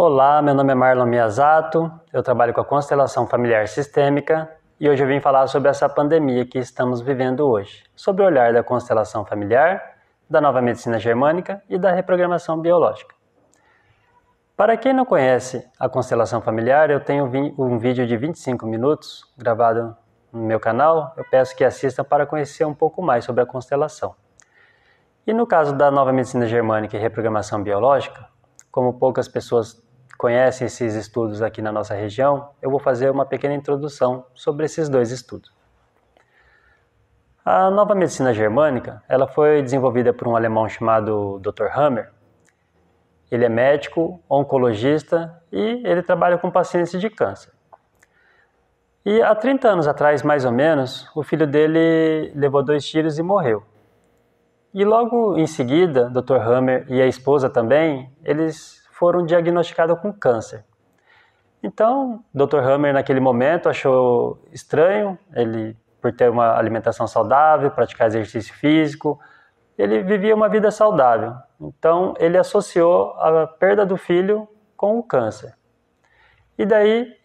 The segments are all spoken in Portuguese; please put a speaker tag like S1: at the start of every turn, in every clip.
S1: Olá, meu nome é Marlon Miyazato, eu trabalho com a constelação familiar sistêmica e hoje eu vim falar sobre essa pandemia que estamos vivendo hoje, sobre o olhar da constelação familiar, da nova medicina germânica e da reprogramação biológica. Para quem não conhece a constelação familiar, eu tenho um vídeo de 25 minutos gravado no meu canal, eu peço que assistam para conhecer um pouco mais sobre a constelação. E no caso da nova medicina germânica e reprogramação biológica, como poucas pessoas conhecem esses estudos aqui na nossa região, eu vou fazer uma pequena introdução sobre esses dois estudos. A nova medicina germânica, ela foi desenvolvida por um alemão chamado Dr. Hammer. Ele é médico, oncologista e ele trabalha com pacientes de câncer. E há 30 anos atrás, mais ou menos, o filho dele levou 2 tiros e morreu. E logo em seguida, Dr. Hammer e a esposa também, eles foram diagnosticados com câncer. Então, Dr. Hammer naquele momento achou estranho, ele por ter uma alimentação saudável, praticar exercício físico, ele vivia uma vida saudável. Então, ele associou a perda do filho com o câncer. E daí,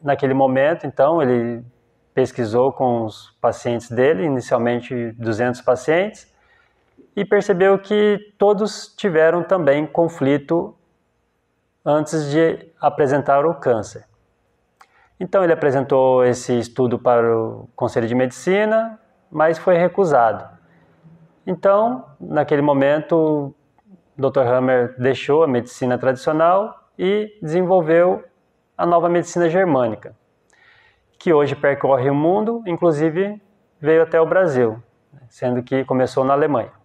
S1: naquele momento, então, ele pesquisou com os pacientes dele, inicialmente 200 pacientes, e percebeu que todos tiveram também conflito antes de apresentar o câncer. Então ele apresentou esse estudo para o Conselho de Medicina, mas foi recusado. Então, naquele momento, o Dr. Hammer deixou a medicina tradicional e desenvolveu a nova medicina germânica, que hoje percorre o mundo, inclusive veio até o Brasil, sendo que começou na Alemanha.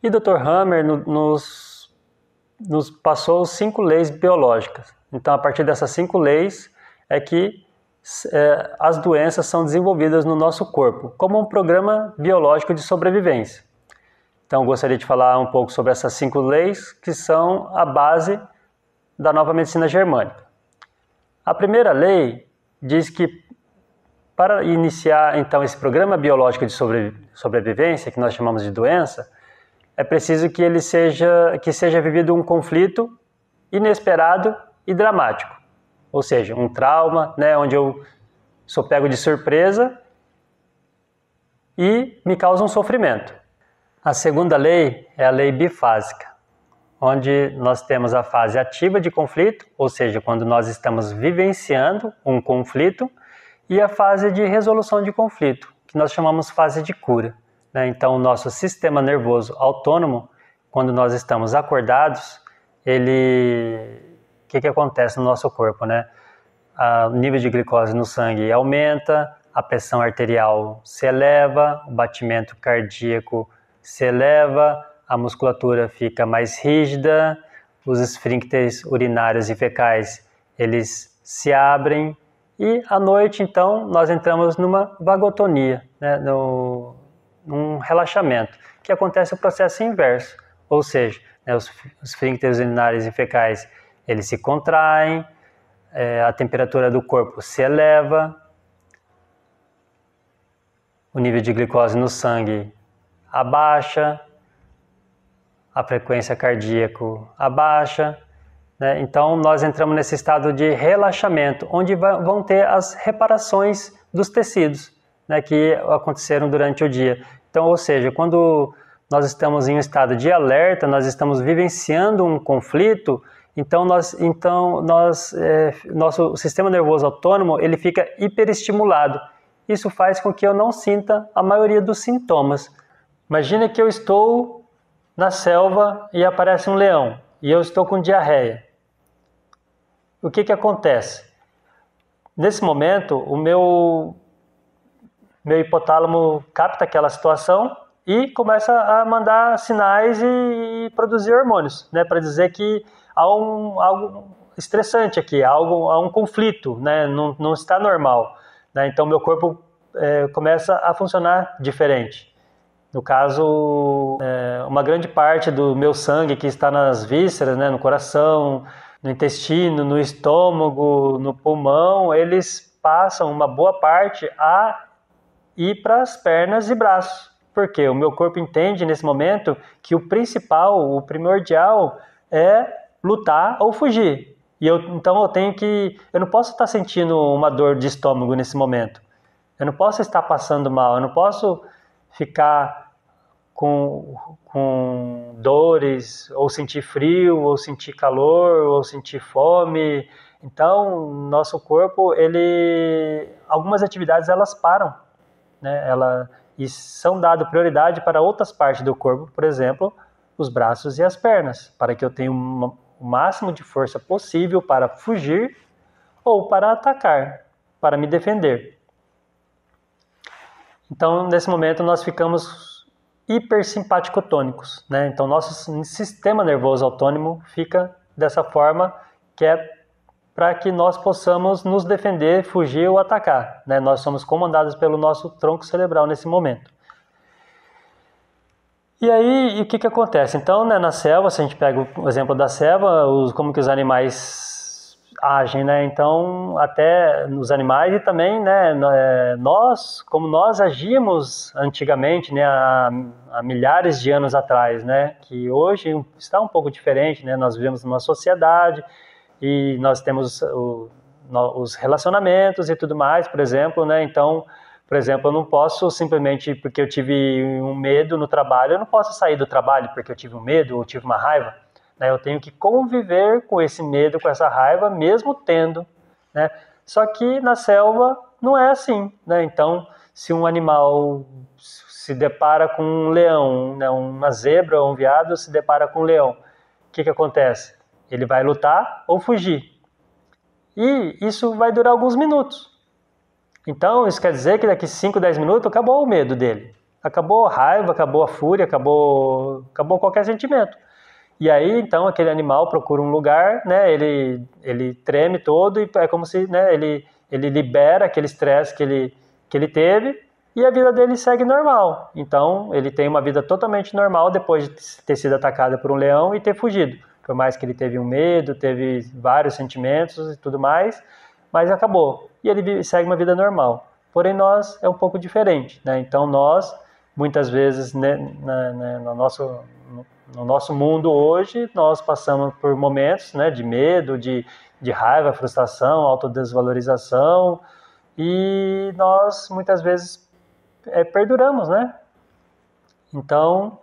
S1: E Dr. Hammer nos passou 5 leis biológicas. Então, a partir dessas 5 leis é que as doenças são desenvolvidas no nosso corpo, como um programa biológico de sobrevivência. Então, gostaria de falar um pouco sobre essas 5 leis, que são a base da nova medicina germânica. A primeira lei diz que para iniciar, então, esse programa biológico de sobrevivência, que nós chamamos de doença, é preciso que seja vivido um conflito inesperado e dramático. Ou seja, um trauma, onde eu sou pego de surpresa e me causa um sofrimento. A segunda lei é a lei bifásica, onde nós temos a fase ativa de conflito, ou seja, quando nós estamos vivenciando um conflito, e a fase de resolução de conflito, que nós chamamos fase de cura. Então, o nosso sistema nervoso autônomo, quando nós estamos acordados, o que acontece no nosso corpo? O nível de glicose no sangue aumenta, a pressão arterial se eleva, o batimento cardíaco se eleva, a musculatura fica mais rígida, os esfíncteres urinários e fecais, eles se abrem, e à noite, então, nós entramos numa vagotonia, num relaxamento, que acontece o processo inverso, ou seja, os esfíncteres urinários e fecais, eles se contraem, a temperatura do corpo se eleva, o nível de glicose no sangue abaixa, a frequência cardíaca abaixa, Então nós entramos nesse estado de relaxamento, onde vão ter as reparações dos tecidos, que aconteceram durante o dia. Então, ou seja, quando nós estamos em um estado de alerta, nós estamos vivenciando um conflito, nosso sistema nervoso autônomo ele fica hiperestimulado. Isso faz com que eu não sinta a maioria dos sintomas. Imagine que eu estou na selva e aparece um leão e eu estou com diarreia. O que acontece? Nesse momento, o meu hipotálamo capta aquela situação e começa a mandar sinais e produzir hormônios, para dizer que há algo estressante aqui, há um conflito, não está normal. Então, meu corpo começa a funcionar diferente. No caso, uma grande parte do meu sangue que está nas vísceras, no coração, no intestino, no estômago, no pulmão, eles passam uma boa parte a ir para as pernas e braços. Porque o meu corpo entende nesse momento que o principal, o primordial, é lutar ou fugir. Então eu não posso estar sentindo uma dor de estômago nesse momento. Eu não posso estar passando mal, eu não posso ficar com dores, ou sentir frio, ou sentir calor, ou sentir fome. Então, nosso corpo, algumas atividades elas param, né? E são dadas prioridade para outras partes do corpo, por exemplo, os braços e as pernas, para que eu tenha o máximo de força possível para fugir ou para atacar, para me defender. Então, nesse momento, nós ficamos hipersimpaticotônicos, né? Então, nosso sistema nervoso autônomo fica dessa forma, que é para que nós possamos nos defender, fugir ou atacar, né? Nós somos comandados pelo nosso tronco cerebral nesse momento. E aí, o que acontece? Então, né, na selva, se a gente pega o exemplo da selva, como que os animais agem, né? Então, até nos animais e também, né, como nós agimos antigamente, né, há milhares de anos atrás, né, que hoje está um pouco diferente, né? Nós vivemos numa sociedade e nós temos os relacionamentos e tudo mais, por exemplo, né? Então, por exemplo, eu não posso simplesmente porque eu tive um medo no trabalho, eu não posso sair do trabalho porque eu tive um medo ou tive uma raiva. Eu tenho que conviver com esse medo, com essa raiva, mesmo tendo, né? Só que na selva não é assim, né? Então, se um animal se depara com um leão, né? Uma zebra ou um veado se depara com um leão, o que acontece? Ele vai lutar ou fugir. E isso vai durar alguns minutos. Então, isso quer dizer que daqui 5, 10 minutos acabou o medo dele. Acabou a raiva, acabou a fúria, acabou qualquer sentimento. E aí, então, aquele animal procura um lugar, né, ele treme todo e é como se, né, ele libera aquele estresse que ele teve e a vida dele segue normal. Então, ele tem uma vida totalmente normal depois de ter sido atacado por um leão e ter fugido. Por mais que ele teve um medo, teve vários sentimentos e tudo mais, mas acabou. E ele segue uma vida normal. Porém, nós é um pouco diferente, né? Então, nós, muitas vezes, né, no nosso mundo hoje, nós passamos por momentos, né, de medo, de raiva, frustração, autodesvalorização, e nós muitas vezes perduramos, né? Então,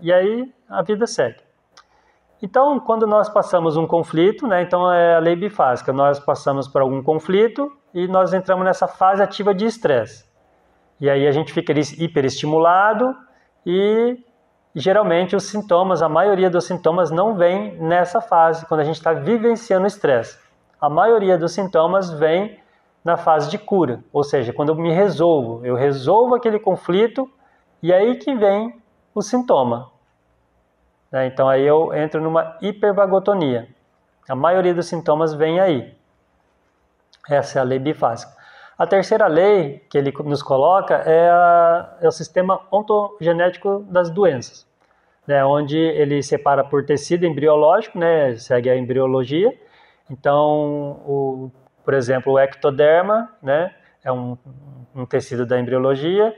S1: e aí a vida segue. Então, quando nós passamos um conflito, né, então é a lei bifásica, nós passamos por algum conflito e nós entramos nessa fase ativa de estresse. E aí a gente fica hiperestimulado e geralmente os sintomas, a maioria dos sintomas não vem nessa fase, quando a gente está vivenciando o estresse. A maioria dos sintomas vem na fase de cura, ou seja, quando eu resolvo aquele conflito e aí que vem o sintoma. Então aí eu entro numa hipervagotonia. A maioria dos sintomas vem aí. Essa é a lei bifásica. A terceira lei que ele nos coloca é o sistema ontogenético das doenças, né, onde ele separa por tecido embriológico, né, segue a embriologia. Então, por exemplo, o ectoderma, né, é um tecido da embriologia.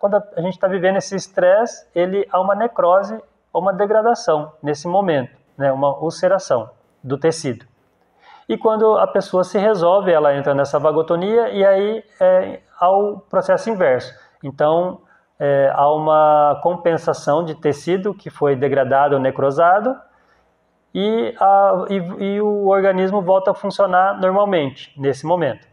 S1: Quando a gente está vivendo esse estresse, há uma necrose ou uma degradação nesse momento, né, uma ulceração do tecido. E quando a pessoa se resolve, ela entra nessa vagotonia e aí há o processo inverso. Então, há uma compensação de tecido que foi degradado ou necrosado e o organismo volta a funcionar normalmente nesse momento.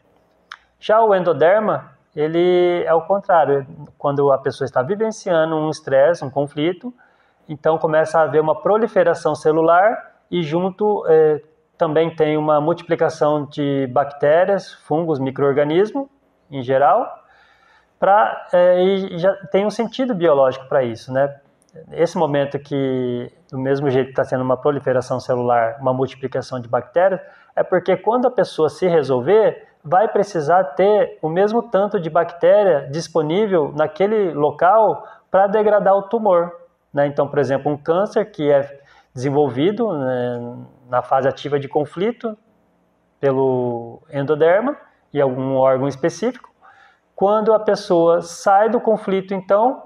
S1: Já o endoderma, ele é o contrário. Quando a pessoa está vivenciando um estresse, um conflito, então começa a haver uma proliferação celular e junto também tem uma multiplicação de bactérias, fungos, micro-organismos em geral, e já tem um sentido biológico para isso, né? Esse momento que, do mesmo jeito que está sendo uma proliferação celular, uma multiplicação de bactérias, é porque quando a pessoa se resolver, vai precisar ter o mesmo tanto de bactéria disponível naquele local para degradar o tumor, né? Então, por exemplo, um câncer que é desenvolvido, né, na fase ativa de conflito pelo endoderma e algum órgão específico. Quando a pessoa sai do conflito, então,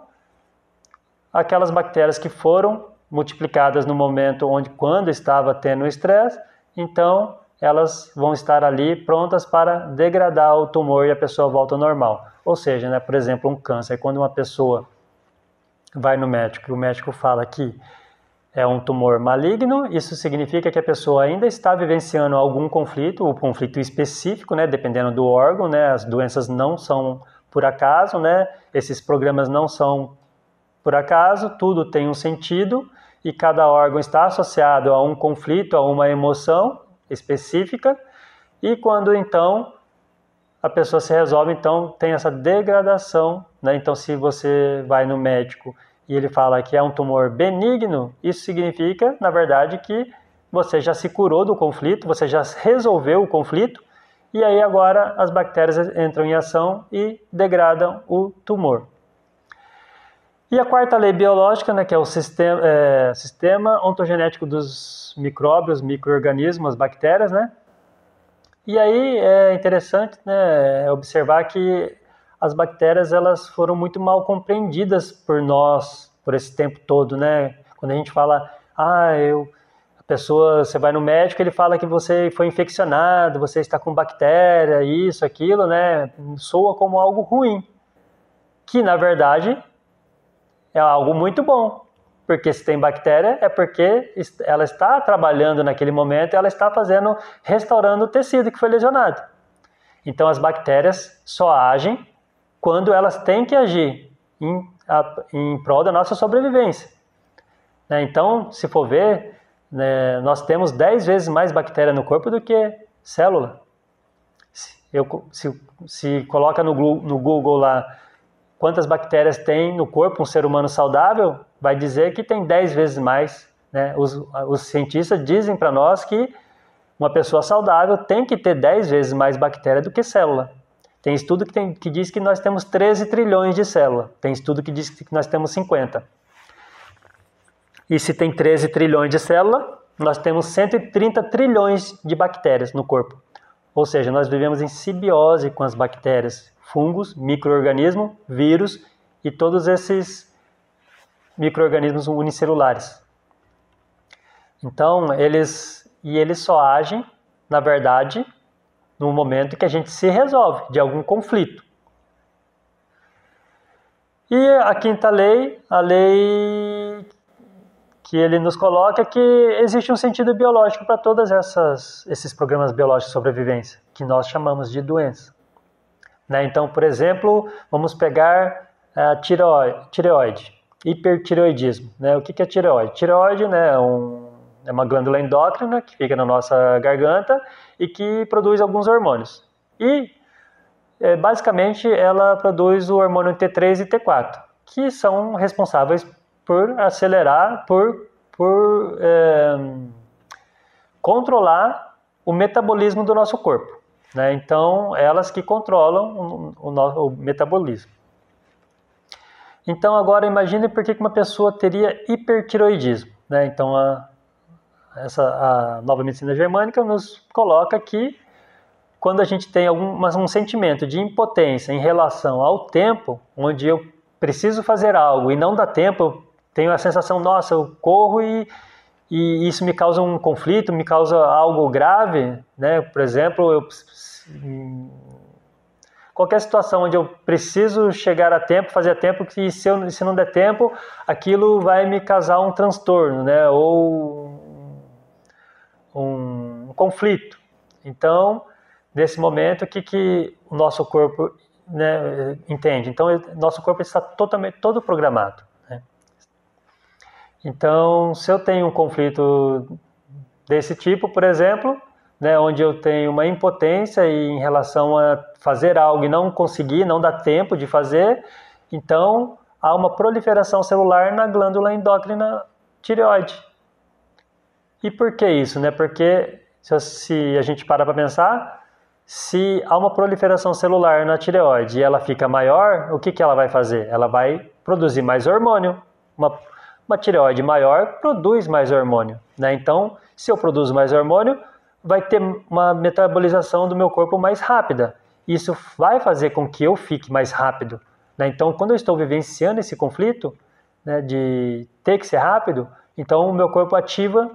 S1: aquelas bactérias que foram multiplicadas no momento quando estava tendo estresse, então elas vão estar ali prontas para degradar o tumor e a pessoa volta ao normal. Ou seja, né, por exemplo, um câncer, quando uma pessoa vai no médico e o médico fala que é um tumor maligno, isso significa que a pessoa ainda está vivenciando algum conflito, o conflito específico, né, dependendo do órgão, né, as doenças não são por acaso, né, esses programas não são por acaso, tudo tem um sentido e cada órgão está associado a um conflito, a uma emoção específica, e quando então a pessoa se resolve, então tem essa degradação, né? Então se você vai no médico e ele fala que é um tumor benigno, isso significa, na verdade, que você já se curou do conflito, você já resolveu o conflito, e aí agora as bactérias entram em ação e degradam o tumor. E a quarta lei biológica, né, que é o sistema ontogenético dos micróbios, micro-organismos, as bactérias, né? E aí é interessante, né, observar que as bactérias elas foram muito mal compreendidas por nós por esse tempo todo, né? Quando a gente fala, a pessoa, você vai no médico, ele fala que você foi infeccionado, você está com bactéria, isso, aquilo, né? Soa como algo ruim, que na verdade é algo muito bom, porque se tem bactéria é porque ela está trabalhando naquele momento, ela está restaurando o tecido que foi lesionado. Então as bactérias só agem quando elas têm que agir em prol da nossa sobrevivência. Então, se for ver, né, nós temos 10 vezes mais bactéria no corpo do que célula. Se coloca no Google lá, quantas bactérias tem no corpo um ser humano saudável, vai dizer que tem 10 vezes mais. Né? Os cientistas dizem para nós que uma pessoa saudável tem que ter 10 vezes mais bactéria do que célula. Tem estudo que diz que nós temos 13 trilhões de células. Tem estudo que diz que nós temos 50. E se tem 13 trilhões de células, nós temos 130 trilhões de bactérias no corpo. Ou seja, nós vivemos em simbiose com as bactérias, fungos, micro-organismos, vírus e todos esses micro-organismos unicelulares. Então, eles só agem, na verdade, no momento que a gente se resolve de algum conflito. E a quinta lei, a lei que ele nos coloca, é que existe um sentido biológico para todos esses programas biológicos de sobrevivência, que nós chamamos de doença. Né? Então, por exemplo, vamos pegar a tireoide, hipertireoidismo. Né? O que é tireoide? Tireoide, né, é uma glândula endócrina que fica na nossa garganta e que produz alguns hormônios. E, basicamente, ela produz o hormônio T3 e T4, que são responsáveis por acelerar, por controlar o metabolismo do nosso corpo. Né? Então, elas que controlam o metabolismo. Então, agora imagine por que uma pessoa teria hipertireoidismo. Né? Então, a nova medicina germânica nos coloca que quando a gente tem um sentimento de impotência em relação ao tempo, onde eu preciso fazer algo e não dá tempo, eu tenho a sensação, nossa, eu corro e isso me causa um conflito, me causa algo grave, né? Por exemplo, qualquer situação onde eu preciso chegar a tempo, fazer a tempo, que se não der tempo, aquilo vai me causar um transtorno, né? Ou um conflito. Então, nesse momento, o que o nosso corpo, né, entende? Então, nosso corpo está todo programado. Né? Então, se eu tenho um conflito desse tipo, por exemplo, né, onde eu tenho uma impotência em relação a fazer algo e não conseguir, não dá tempo de fazer, então há uma proliferação celular na glândula endócrina tireoide. E por que isso? Né? Porque se a gente parar para pensar, se há uma proliferação celular na tireoide e ela fica maior, o que ela vai fazer? Ela vai produzir mais hormônio. Uma tireoide maior produz mais hormônio. Né? Então, se eu produzo mais hormônio, vai ter uma metabolização do meu corpo mais rápida. Isso vai fazer com que eu fique mais rápido. Né? Então, quando eu estou vivenciando esse conflito, né, de ter que ser rápido, então o meu corpo ativa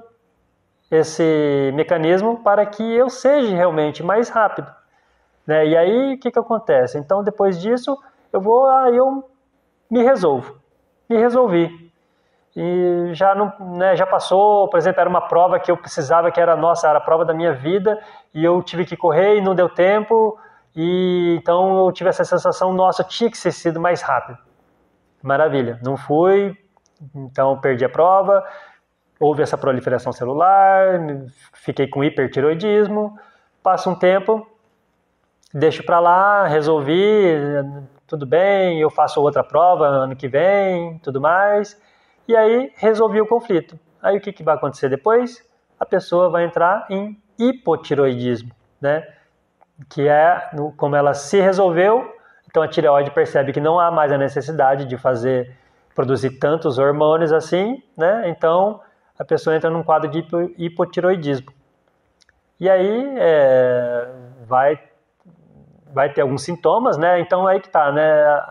S1: esse mecanismo para que eu seja realmente mais rápido, né? E aí o que acontece? Então depois disso eu me resolvi. E já não, né, já passou, por exemplo, era uma prova que eu precisava, que era a prova da minha vida, e eu tive que correr e não deu tempo, e então eu tive essa sensação, nossa, eu tinha que ter sido mais rápido. Maravilha, não fui, então perdi a prova, houve essa proliferação celular, fiquei com hipertiroidismo, passa um tempo, deixo para lá, resolvi, tudo bem, eu faço outra prova ano que vem, tudo mais. E aí resolvi o conflito. Aí o que vai acontecer depois? A pessoa vai entrar em hipotiroidismo, né? Que é como ela se resolveu, então a tireoide percebe que não há mais a necessidade de produzir tantos hormônios assim, né? Então a pessoa entra num quadro de hipotiroidismo. E aí vai ter alguns sintomas, né? Então aí que tá, né?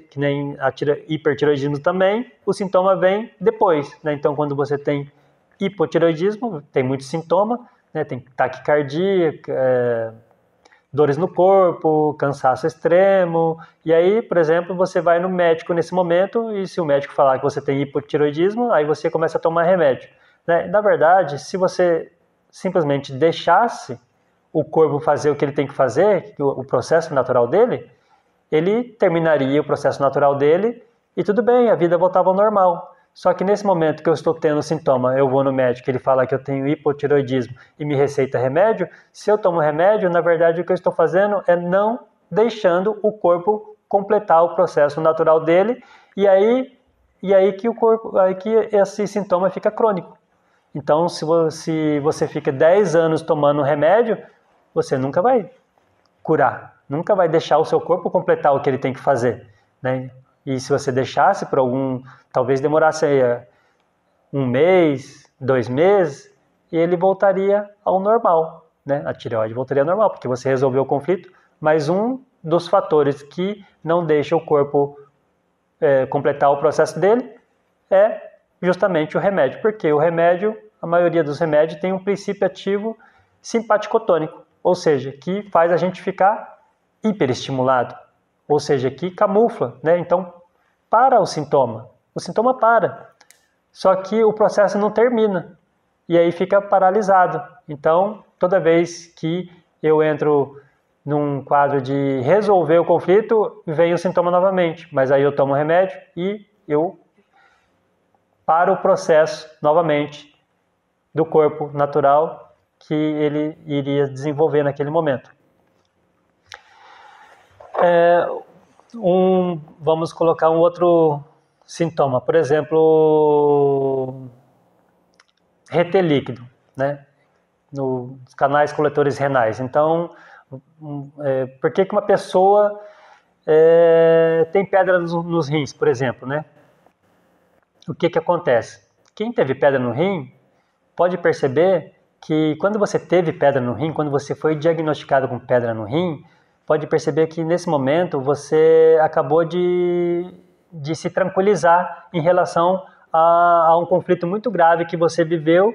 S1: Que nem a hipertiroidismo também, o sintoma vem depois, né? Então quando você tem hipotiroidismo, tem muitos sintomas, né? Tem taquicardia, dores no corpo, cansaço extremo, e aí, por exemplo, você vai no médico nesse momento, e se o médico falar que você tem hipotiroidismo, aí você começa a tomar remédio, né? Na verdade, se você simplesmente deixasse o corpo fazer o que ele tem que fazer, o processo natural dele, ele terminaria o processo natural dele e tudo bem, a vida voltava ao normal. Só que nesse momento que eu estou tendo sintoma, eu vou no médico, ele fala que eu tenho hipotiroidismo e me receita remédio, se eu tomo remédio, na verdade o que eu estou fazendo é não deixando o corpo completar o processo natural dele, e aí que esse sintoma fica crônico. Então, se você fica 10 anos tomando remédio, você nunca vai curar, nunca vai deixar o seu corpo completar o que ele tem que fazer, né? E se você deixasse por talvez demorasse 1 mês, 2 meses, e ele voltaria ao normal, né? A tireoide voltaria ao normal, porque você resolveu o conflito, mas um dos fatores que não deixa o corpo completar o processo dele é justamente o remédio, porque a maioria dos remédios tem um princípio ativo simpaticotônico, ou seja, que faz a gente ficar hiperestimulado, ou seja, que camufla, né? Então, para o sintoma para, só que o processo não termina, e aí fica paralisado. Então, toda vez que eu entro num quadro de resolver o conflito, vem o sintoma novamente, mas aí eu tomo remédio e eu paro o processo novamente do corpo natural que ele iria desenvolver naquele momento. Vamos colocar um outro sintoma, por exemplo, reter líquido, né? Nos canais coletores renais. Então, por que uma pessoa tem pedra nos rins, por exemplo, né? O que acontece? Quem teve pedra no rim pode perceber que quando você teve pedra no rim, quando você foi diagnosticado com pedra no rim, pode perceber que nesse momento você acabou de se tranquilizar em relação a um conflito muito grave que você viveu,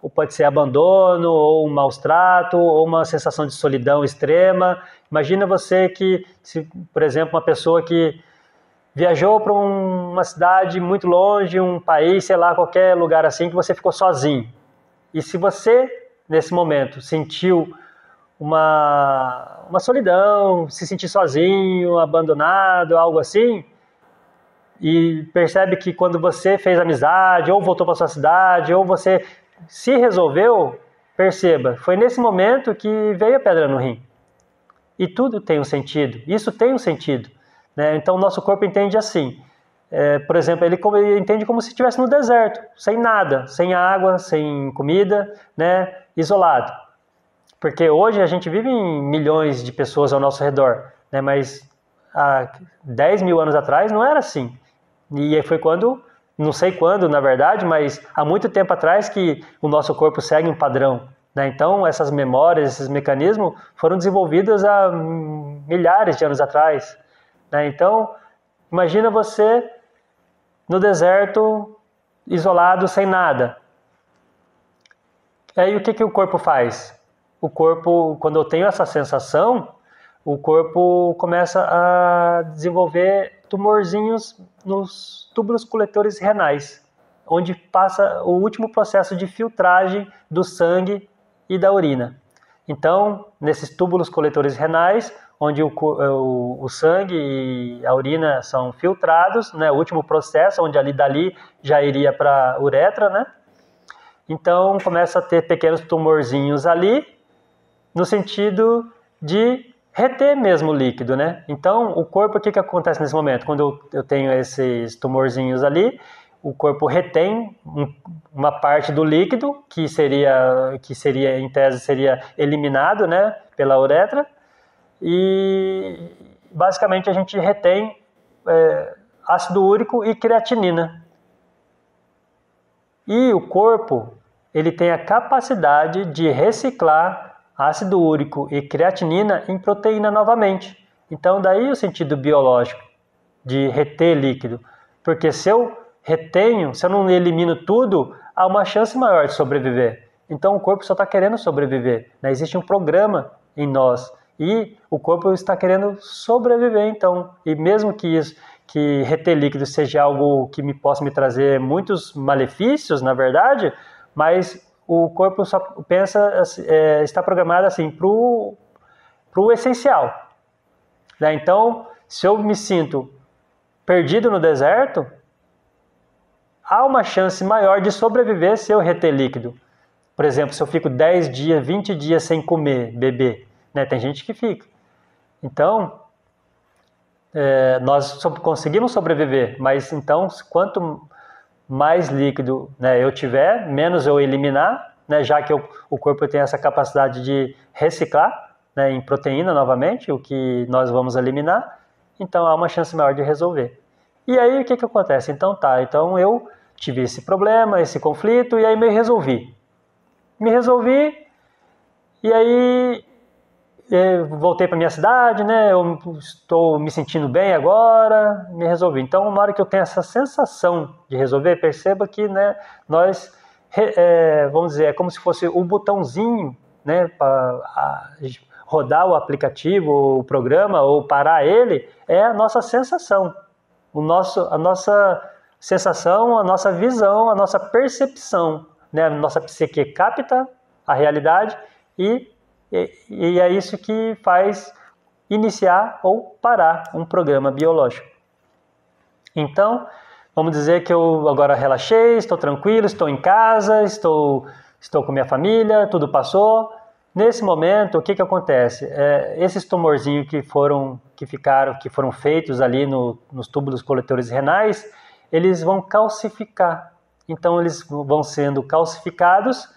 S1: ou pode ser abandono, ou um maus trato, ou uma sensação de solidão extrema. Imagina você que, por exemplo, uma pessoa que viajou para uma cidade muito longe, um país, sei lá, qualquer lugar assim, que você ficou sozinho. E se você, nesse momento, sentiu uma solidão, se sentir sozinho, abandonado, algo assim, e percebe que quando você fez amizade, ou voltou para sua cidade, ou você se resolveu, perceba, foi nesse momento que veio a pedra no rim. E tudo tem um sentido, isso tem um sentido, né? Então o nosso corpo entende assim. Por exemplo, ele entende como se estivesse no deserto, sem nada, sem água, sem comida, né, isolado. Porque hoje a gente vive em milhões de pessoas ao nosso redor, né, mas há 10 mil anos atrás não era assim. E foi quando, não sei quando na verdade, mas há muito tempo atrás que o nosso corpo segue um padrão, né? Então essas memórias, esses mecanismos foram desenvolvidos há milhares de anos atrás, né? Então imagina você no deserto, isolado, sem nada. Aí o que o corpo faz? O corpo, quando eu tenho essa sensação, o corpo começa a desenvolver tumorzinhos nos túbulos coletores renais, onde passa o último processo de filtragem do sangue e da urina. Então, nesses túbulos coletores renais, onde o sangue e a urina são filtrados, né, o último processo, onde dali já iria para a uretra, né? Então, começa a ter pequenos tumorzinhos ali, no sentido de reter mesmo o líquido, né? Então, o corpo, o que acontece nesse momento? Quando eu tenho esses tumorzinhos ali, o corpo retém uma parte do líquido, que seria em tese, seria eliminado, né, pela uretra, e basicamente a gente retém ácido úrico e creatinina. E o corpo, ele tem a capacidade de reciclar ácido úrico e creatinina em proteína novamente. Então daí o sentido biológico de reter líquido, porque se eu retenho, se eu não elimino tudo, há uma chance maior de sobreviver. Então o corpo só está querendo sobreviver, né? Existe um programa em nós e o corpo está querendo sobreviver, então. E mesmo que reter líquido seja algo que possa me trazer muitos malefícios, na verdade, mas o corpo só pensa, está programado assim para o essencial, né? Então, se eu me sinto perdido no deserto, há uma chance maior de sobreviver se eu reter líquido. Por exemplo, se eu fico 10 dias, 20 dias sem comer, beber, né? Tem gente que fica. Então, nós conseguimos sobreviver, mas então, quanto mais líquido, né, eu tiver, menos eu eliminar, né, já que o corpo tem essa capacidade de reciclar, né, em proteína novamente, o que nós vamos eliminar, então há uma chance maior de resolver. E aí o que acontece? Então eu tive esse problema, esse conflito, e aí me resolvi. E aí voltei para minha cidade, né? Eu estou me sentindo bem agora, me resolvi. Então, na hora que eu tenho essa sensação de resolver, perceba que, né, nós, vamos dizer, é como se fosse um botãozinho, né, para rodar o aplicativo, ou o programa, ou parar ele, é a nossa sensação, a nossa sensação, a nossa visão, a nossa percepção, né? A nossa psique capta a realidade e é isso que faz iniciar ou parar um programa biológico. Então, vamos dizer que eu agora relaxei, estou tranquilo, estou em casa, estou com minha família, tudo passou. Nesse momento, o que acontece? Esses tumorzinhos que foram feitos ali nos túbulos coletores renais, eles vão calcificar. Então, eles vão sendo calcificados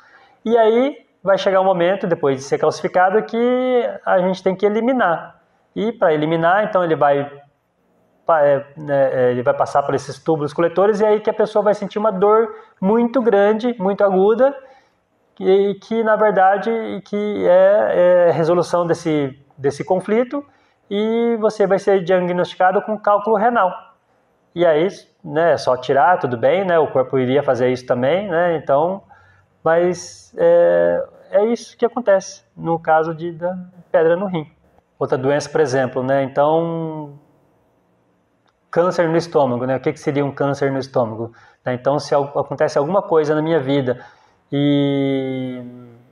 S1: e aí vai chegar um momento, depois de ser calcificado, que a gente tem que eliminar. E para eliminar, então ele vai passar por esses túbulos coletores e aí que a pessoa vai sentir uma dor muito grande, muito aguda, que na verdade que é resolução desse conflito, e você vai ser diagnosticado com cálculo renal. E aí, né, é só tirar, tudo bem, né? O corpo iria fazer isso também, né? Então, mas é isso que acontece no caso da pedra no rim. Outra doença, por exemplo, né? Então, câncer no estômago, né? O que seria um câncer no estômago? Então, se acontece alguma coisa na minha vida e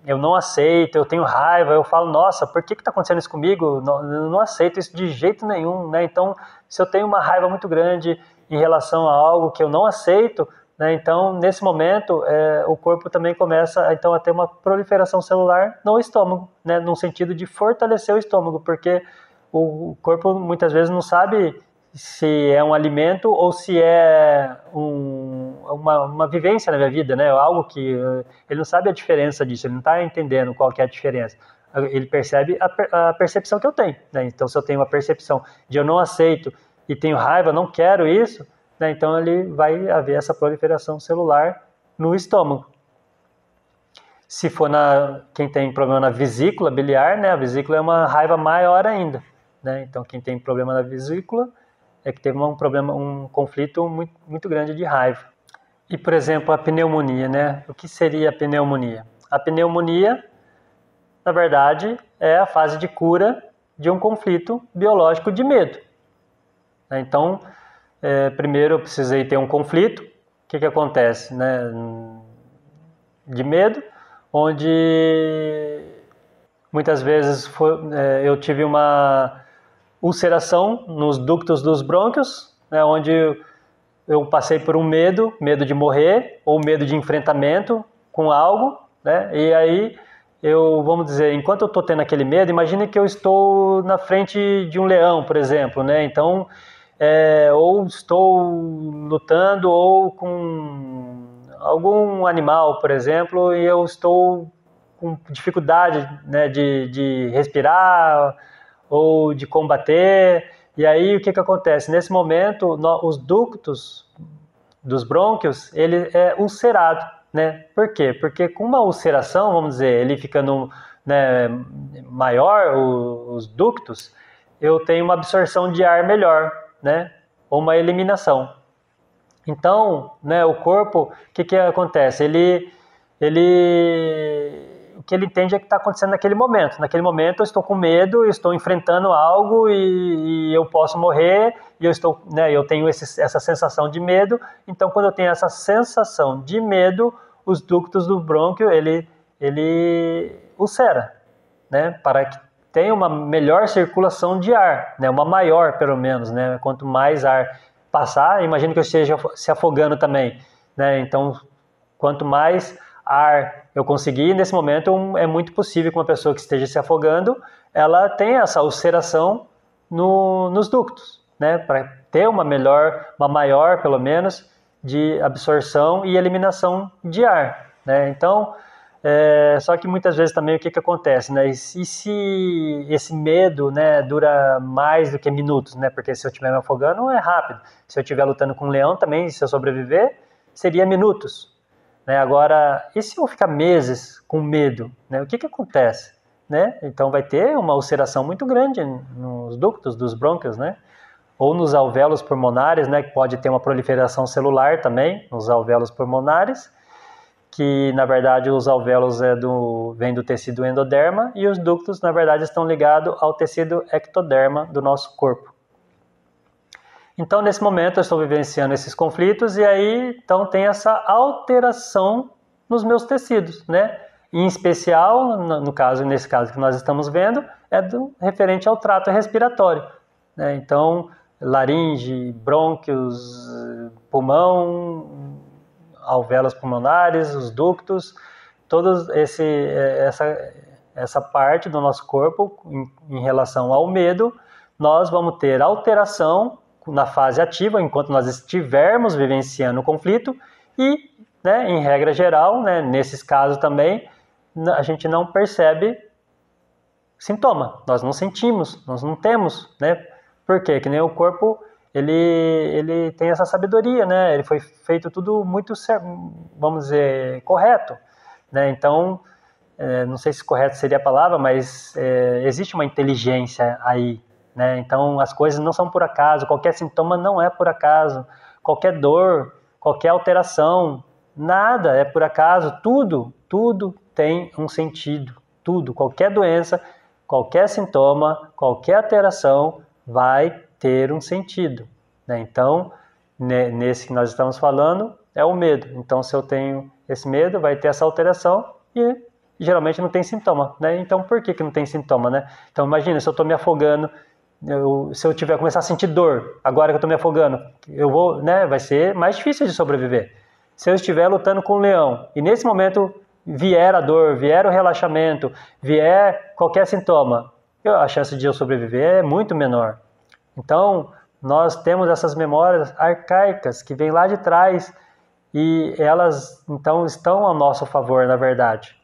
S1: eu não aceito, eu tenho raiva, eu falo, nossa, por que está acontecendo isso comigo? Eu não aceito isso de jeito nenhum, né? Então, se eu tenho uma raiva muito grande em relação a algo que eu não aceito, né, então, nesse momento, o corpo também começa a ter uma proliferação celular no estômago, né, no sentido de fortalecer o estômago, porque o corpo muitas vezes não sabe se é um alimento ou se é uma vivência na minha vida, né, algo que ele não sabe a diferença disso, ele não está entendendo qual que é a diferença. Ele percebe a percepção que eu tenho, né? Então, se eu tenho uma percepção de eu não aceito e tenho raiva, não quero isso, né, então ele vai haver essa proliferação celular no estômago. Se for quem tem problema na vesícula biliar, né, a vesícula é uma raiva maior ainda, né? Então quem tem problema na vesícula é que teve um problema, um conflito muito, muito grande de raiva. E, por exemplo, a pneumonia, né? O que seria a pneumonia? A pneumonia, na verdade, é a fase de cura de um conflito biológico de medo. Então, primeiro eu precisei ter um conflito. O que acontece, né? De medo, onde muitas vezes eu tive uma ulceração nos ductos dos brônquios, né, onde eu passei por um medo de morrer ou medo de enfrentamento com algo, né, e aí vamos dizer, enquanto eu estou tendo aquele medo, imagine que eu estou na frente de um leão, por exemplo, né, então, ou estou lutando ou com algum animal, por exemplo, e eu estou com dificuldade, né, de respirar ou de combater, e aí o que acontece? Nesse momento, os ductos dos brônquios, ele é ulcerado, né? Por quê? Porque com uma ulceração, vamos dizer, ele ficando, né, maior, os ductos, eu tenho uma absorção de ar melhor, né? Ou uma eliminação. Então, né, o corpo, o que acontece? O que ele entende é que está acontecendo naquele momento. Naquele momento eu estou com medo, eu estou enfrentando algo e eu posso morrer, e eu tenho essa sensação de medo. Então, quando eu tenho essa sensação de medo, os ductos do brônquio, ele ulcera, né, para que tenha uma melhor circulação de ar, né, uma maior pelo menos, né, quanto mais ar passar, imagino que eu esteja se afogando também, né, então quanto mais ar eu conseguir, nesse momento é muito possível que uma pessoa que esteja se afogando, ela tenha essa ulceração nos ductos, né, para ter uma maior pelo menos, de absorção e eliminação de ar, né, então, só que muitas vezes também o que acontece, né, e se esse medo, né, dura mais do que minutos, né, porque se eu estiver me afogando é rápido, se eu estiver lutando com um leão também, se eu sobreviver, seria minutos. Agora, e se eu ficar meses com medo, né, o que acontece? Né? Então vai ter uma ulceração muito grande nos ductos dos brônquios, né? Ou nos alvéolos pulmonares, né, que pode ter uma proliferação celular também, nos alvéolos pulmonares, que na verdade os alvéolos vêm do tecido endoderma e os ductos na verdade estão ligados ao tecido ectoderma do nosso corpo. Então, nesse momento, eu estou vivenciando esses conflitos e aí, então, tem essa alteração nos meus tecidos, né? Em especial, nesse caso que nós estamos vendo, referente ao trato respiratório, né? Então, laringe, brônquios, pulmão, alvéolos pulmonares, os ductos, toda essa parte do nosso corpo em relação ao medo, nós vamos ter alteração na fase ativa, enquanto nós estivermos vivenciando o conflito e, né, em regra geral, né, nesses casos também, a gente não percebe sintoma, nós não sentimos, nós não temos, né? Por quê? Que nem o corpo, ele tem essa sabedoria, né? Ele foi feito tudo muito, vamos dizer, correto, né? Então, não sei se correto seria a palavra, mas existe uma inteligência aí, né? Então, as coisas não são por acaso, qualquer sintoma não é por acaso, qualquer dor, qualquer alteração, nada é por acaso, tudo tem um sentido, tudo, qualquer doença, qualquer sintoma, qualquer alteração vai ter um sentido, né? Então, nesse que nós estamos falando, é o medo. Então, se eu tenho esse medo, vai ter essa alteração e geralmente não tem sintoma, né? Então, por que não tem sintoma, né? Então, imagina, se eu estou me afogando, se eu começar a sentir dor, agora que eu estou me afogando, né, vai ser mais difícil de sobreviver. Se eu estiver lutando com um leão e nesse momento vier a dor, vier o relaxamento, vier qualquer sintoma, a chance de eu sobreviver é muito menor. Então, nós temos essas memórias arcaicas que vêm lá de trás e elas, então, estão a nosso favor, na verdade.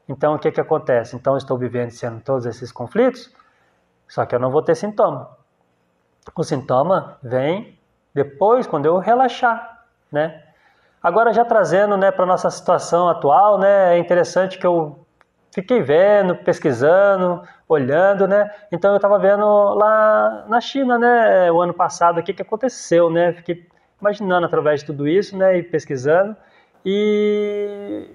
S1: Então, o que acontece? Então, eu estou vivenciando todos esses conflitos, só que eu não vou ter sintoma. O sintoma vem depois, quando eu relaxar, né? Agora, já trazendo, né, para a nossa situação atual, né, é interessante que eu fiquei vendo, pesquisando, olhando, né? Então eu estava vendo lá na China, né, o ano passado, o que aconteceu, né? Fiquei imaginando através de tudo isso, né, e pesquisando. E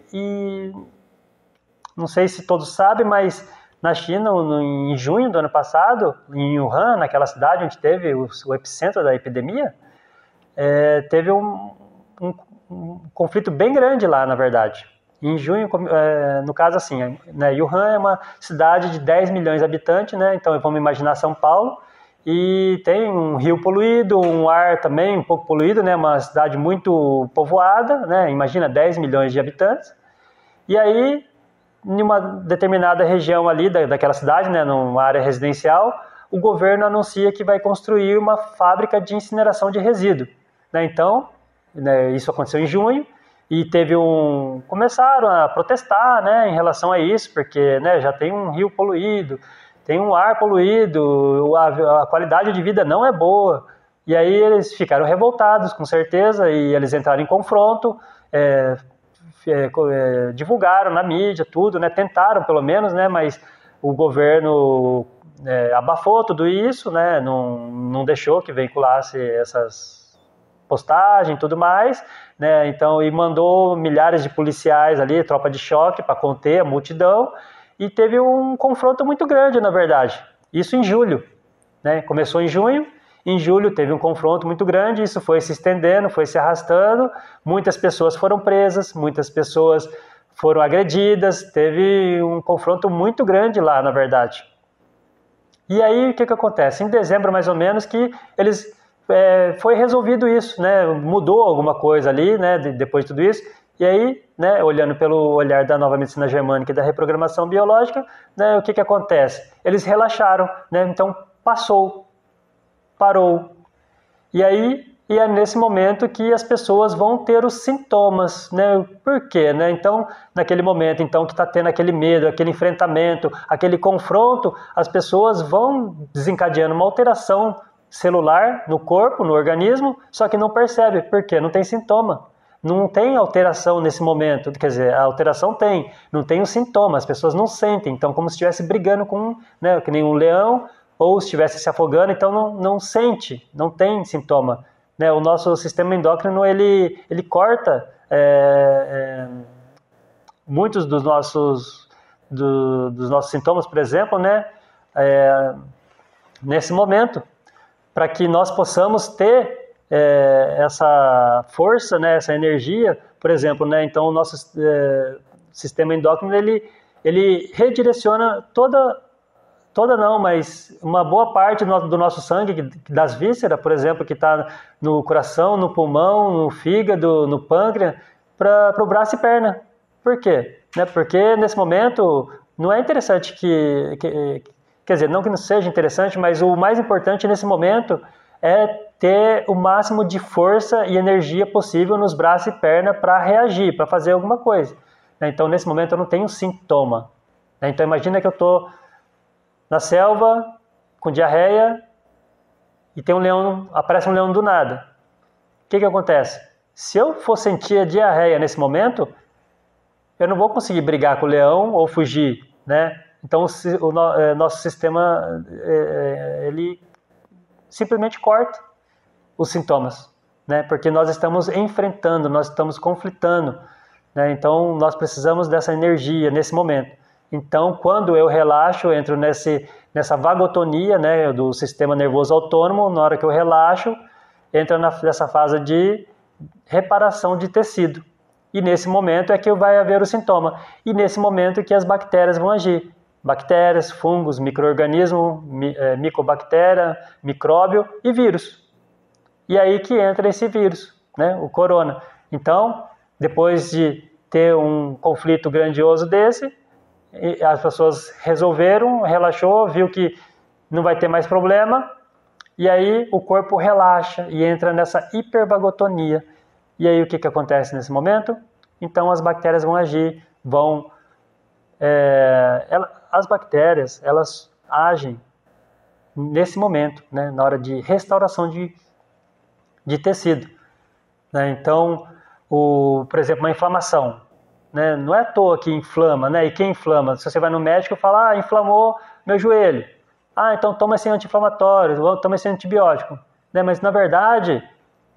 S1: não sei se todos sabem, mas na China, em junho do ano passado, em Wuhan, naquela cidade onde teve o epicentro da epidemia, teve um conflito bem grande lá, na verdade. Em junho, no caso assim, né, Wuhan é uma cidade de 10 milhões de habitantes, né, então vamos imaginar São Paulo, e tem um rio poluído, um ar também um pouco poluído, né, uma cidade muito povoada, né, imagina 10 milhões de habitantes, e aí, em uma determinada região ali daquela cidade, né, numa área residencial, o governo anuncia que vai construir uma fábrica de incineração de resíduo, né, então, né, isso aconteceu em junho, e começaram a protestar, né, em relação a isso, porque, né, já tem um rio poluído, tem um ar poluído, a qualidade de vida não é boa. E aí eles ficaram revoltados, com certeza, e eles entraram em confronto, divulgaram na mídia tudo, né, tentaram pelo menos, né, mas o governo abafou tudo isso, né, não deixou que veiculasse essas postagem e tudo mais, né, então, e mandou milhares de policiais ali, tropa de choque, para conter a multidão, e teve um confronto muito grande, na verdade, isso em julho, né, começou em junho, em julho teve um confronto muito grande, isso foi se estendendo, foi se arrastando, muitas pessoas foram presas, muitas pessoas foram agredidas, teve um confronto muito grande lá, na verdade. E aí, o que acontece? Em dezembro, mais ou menos, que foi resolvido isso, né? Mudou alguma coisa ali, né? Depois de tudo isso. E aí, né? Olhando pelo olhar da nova medicina germânica e da reprogramação biológica, né? O que acontece? Eles relaxaram, né? Então parou. E aí, é nesse momento que as pessoas vão ter os sintomas, né? Por quê, né? Então, naquele momento, então, que está tendo aquele medo, aquele enfrentamento, aquele confronto, as pessoas vão desencadeando uma alteração celular no corpo, no organismo, só que não percebe, por quê? Não tem sintoma. Não tem alteração nesse momento, quer dizer, a alteração tem, não tem os sintomas, as pessoas não sentem, então como se estivesse brigando com, né, que nem um leão, ou se estivesse se afogando, então não sente, não tem sintoma. Né? O nosso sistema endócrino, ele corta muitos dos nossos sintomas, por exemplo, né, nesse momento, para que nós possamos ter essa força, né, essa energia, por exemplo, né, então o nosso sistema endócrino, ele redireciona toda não, mas uma boa parte do nosso sangue, das vísceras, por exemplo, que está no coração, no pulmão, no fígado, no pâncreas, para o braço e perna. Por quê? Né, porque nesse momento não é interessante quer dizer, não que não seja interessante, mas o mais importante nesse momento é ter o máximo de força e energia possível nos braços e perna para reagir, para fazer alguma coisa. Então, nesse momento, eu não tenho sintoma. Então, imagina que eu estou na selva, com diarreia, e tem aparece um leão do nada. O que acontece? Se eu for sentir a diarreia nesse momento, eu não vou conseguir brigar com o leão ou fugir, né? Então, o nosso sistema, ele simplesmente corta os sintomas, né? Porque nós estamos enfrentando, nós estamos conflitando, né? Então, nós precisamos dessa energia nesse momento. Então, quando eu relaxo, entro nessa vagotonia, né, do sistema nervoso autônomo, na hora que eu relaxo, entra nessa fase de reparação de tecido. E nesse momento é que vai haver o sintoma. E nesse momento é que as bactérias vão agir. Bactérias, fungos, micro-organismos, micobactéria, micróbio e vírus. E aí que entra esse vírus, né, o corona. Então, depois de ter um conflito grandioso desse, as pessoas resolveram, relaxou, viu que não vai ter mais problema, e aí o corpo relaxa e entra nessa hipervagotonia. E aí o que acontece nesse momento? Então as bactérias vão agir, as bactérias, elas agem nesse momento, né, na hora de restauração de tecido. Né? Então, por exemplo, uma inflamação. né? Não é à toa que inflama, né? E quem inflama? Se você vai no médico e fala, inflamou meu joelho. Então toma esse anti-inflamatório, toma esse antibiótico. Né? Mas na verdade,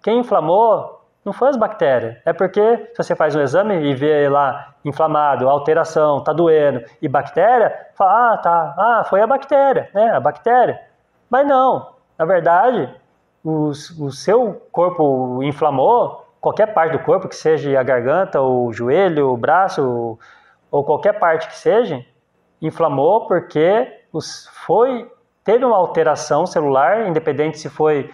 S1: quem inflamou não foi as bactérias. É porque se você faz um exame e vê lá inflamado, alteração, tá doendo, e bactéria, fala, foi a bactéria, né? A bactéria. Mas não, na verdade, o seu corpo inflamou, qualquer parte do corpo, que seja a garganta, o joelho, o braço, ou qualquer parte que seja, inflamou porque teve uma alteração celular, independente se foi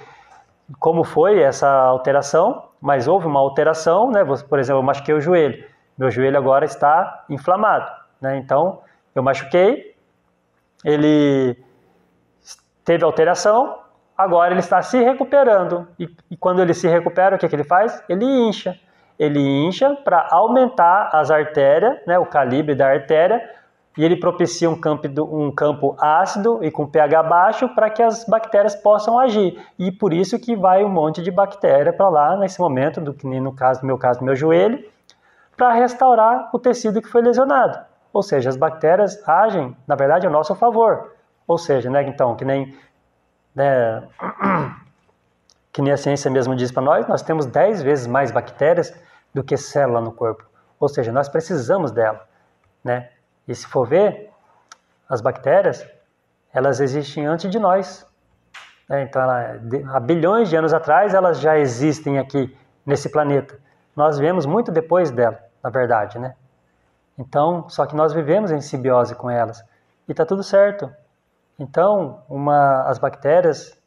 S1: como foi essa alteração, mas houve uma alteração, né? Por exemplo, eu machuquei o joelho, meu joelho agora está inflamado, né? Então, eu machuquei, ele teve alteração, agora ele está se recuperando, e quando ele se recupera, o que ele faz? Ele incha para aumentar as artérias, né? O calibre da artéria, e ele propicia um campo ácido e com pH baixo para que as bactérias possam agir. E por isso que vai um monte de bactéria para lá, nesse momento, que nem no meu caso, do meu joelho, para restaurar o tecido que foi lesionado. Ou seja, as bactérias agem, na verdade, a nosso favor. Ou seja, né, então, que nem a ciência mesmo diz para nós temos 10 vezes mais bactérias do que célula no corpo. Ou seja, nós precisamos dela, né? E se for ver, as bactérias, elas existem antes de nós. Então, há bilhões de anos atrás, elas já existem aqui nesse planeta. Nós vivemos muito depois dela, na verdade, né? Então, só que nós vivemos em simbiose com elas. E está tudo certo. Então, as bactérias,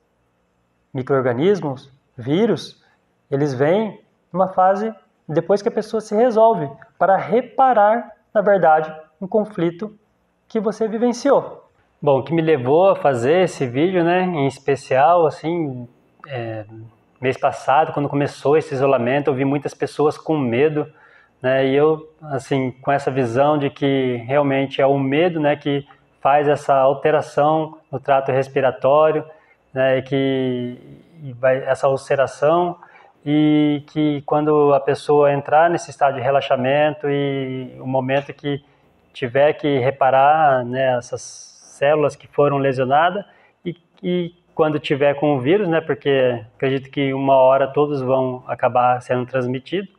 S1: micro-organismos, vírus, eles vêm numa fase depois que a pessoa se resolve para reparar, na verdade, um conflito que você vivenciou. Bom, o que me levou a fazer esse vídeo, né, em especial, assim, mês passado, quando começou esse isolamento, eu vi muitas pessoas com medo, né, e eu, assim, com essa visão de que realmente é o medo, né, que faz essa alteração no trato respiratório, né, essa ulceração, e que quando a pessoa entrar nesse estado de relaxamento e o momento que tiver que reparar, né, essas células que foram lesionadas e quando tiver com o vírus, né, porque acredito que uma hora todos vão acabar sendo transmitidos,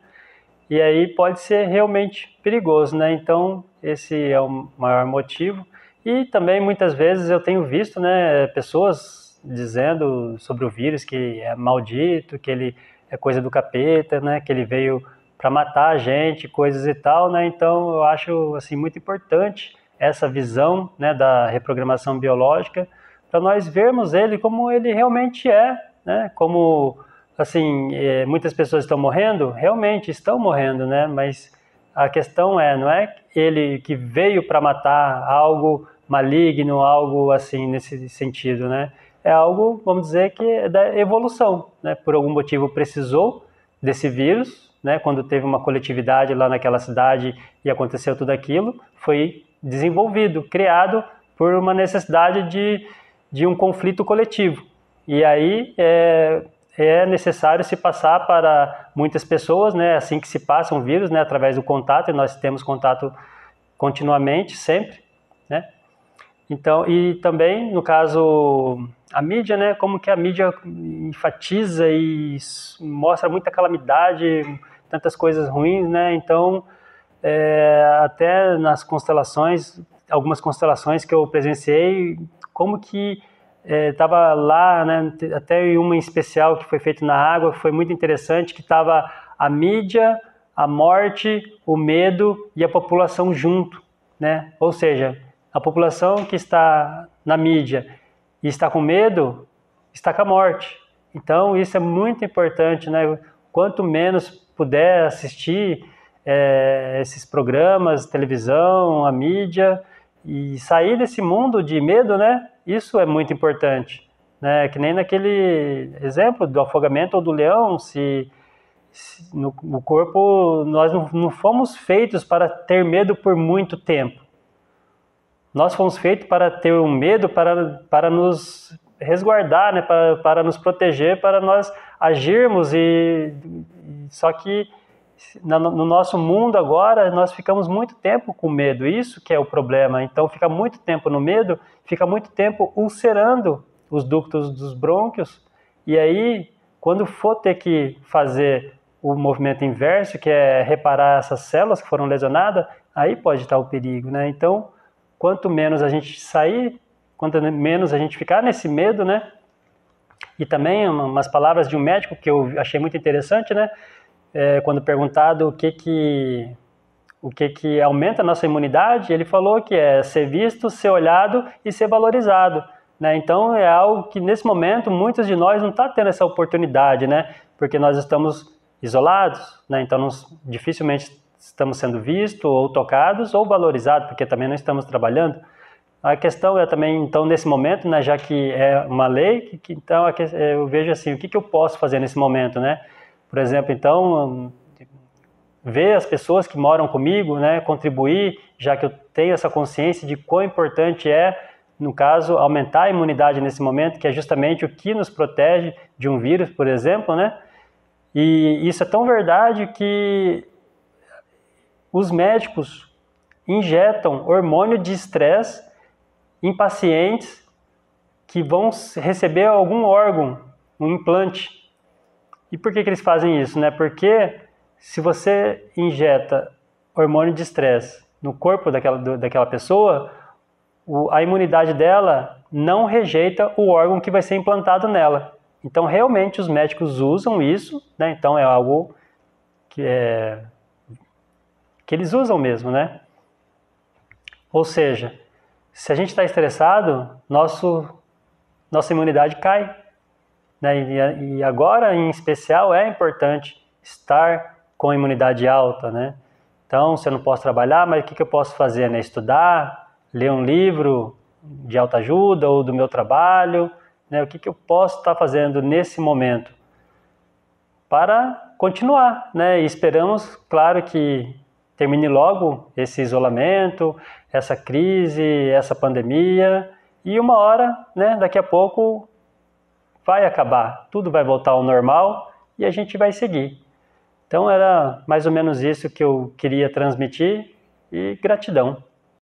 S1: e aí pode ser realmente perigoso, né? Então esse é o maior motivo. E também muitas vezes eu tenho visto, né, pessoas dizendo sobre o vírus que é maldito, que ele é coisa do capeta, né, que ele veio para matar a gente, coisas e tal, né? Então eu acho assim muito importante essa visão, né, da reprogramação biológica, para nós vermos ele como ele realmente é, né? Como assim, muitas pessoas estão morrendo, realmente estão morrendo, né? Mas a questão não é ele que veio para matar, algo maligno, algo assim nesse sentido, né? É algo, vamos dizer, que é da evolução, né? Por algum motivo precisou desse vírus, né? Quando teve uma coletividade lá naquela cidade e aconteceu tudo aquilo, foi desenvolvido, criado por uma necessidade de um conflito coletivo. E aí é necessário se passar para muitas pessoas, né? Assim que se passa um vírus, né? Através do contato, e nós temos contato continuamente, sempre, né? Então, e também, no caso, a mídia, né? Como que a mídia enfatiza e mostra muita calamidade, tantas coisas ruins, né? Então, até nas constelações, algumas constelações que eu presenciei, como que estava lá, né? Até uma em especial que foi feita na água, foi muito interessante, que estava a mídia, a morte, o medo e a população junto, né? Ou seja, a população que está na mídia e está com medo, está com a morte. Então, isso é muito importante, né? Quanto menos puder assistir esses programas, televisão, a mídia, e sair desse mundo de medo, né? Isso é muito importante, né? Que nem naquele exemplo do afogamento ou do leão, no corpo nós não fomos feitos para ter medo por muito tempo. Nós fomos feitos para ter um medo, para nos resguardar, né? Para nos proteger, para nós agirmos. Só que no nosso mundo agora, nós ficamos muito tempo com medo, isso que é o problema. Então, fica muito tempo no medo, fica muito tempo ulcerando os ductos dos brônquios, e aí, quando for ter que fazer o movimento inverso, que é reparar essas células que foram lesionadas, aí pode estar o perigo, né? Então, quanto menos a gente sair, quanto menos a gente ficar nesse medo, né? E também umas palavras de um médico que eu achei muito interessante, né? Quando perguntado o que aumenta a nossa imunidade, ele falou que é ser visto, ser olhado e ser valorizado, né? Então é algo que nesse momento muitos de nós não estão tendo essa oportunidade, né? Porque nós estamos isolados, né? Então dificilmente estamos sendo vistos ou tocados ou valorizados, porque também não estamos trabalhando. A questão é também, então, nesse momento, né, já que é uma lei, então eu vejo assim, o que eu posso fazer nesse momento, né? Por exemplo, então, ver as pessoas que moram comigo, né, contribuir, já que eu tenho essa consciência de quão importante é, no caso, aumentar a imunidade nesse momento, que é justamente o que nos protege de um vírus, por exemplo, né? E isso é tão verdade que os médicos injetam hormônio de estresse em pacientes que vão receber algum órgão, um implante. E por que eles fazem isso, né? Porque se você injeta hormônio de estresse no corpo daquela pessoa, a imunidade dela não rejeita o órgão que vai ser implantado nela. Então, realmente, os médicos usam isso, né? Então, é algo que eles usam mesmo, né? Ou seja, se a gente está estressado, nossa imunidade cai, né? E agora, em especial, é importante estar com a imunidade alta, né? Então, se eu não posso trabalhar, mas o que eu posso fazer, né? Estudar, ler um livro de autoajuda ou do meu trabalho, né? O que eu posso estar fazendo nesse momento para continuar, né? E esperamos, claro, que termine logo esse isolamento, essa crise, essa pandemia, e uma hora, né, daqui a pouco vai acabar, tudo vai voltar ao normal e a gente vai seguir. Então era mais ou menos isso que eu queria transmitir, e gratidão.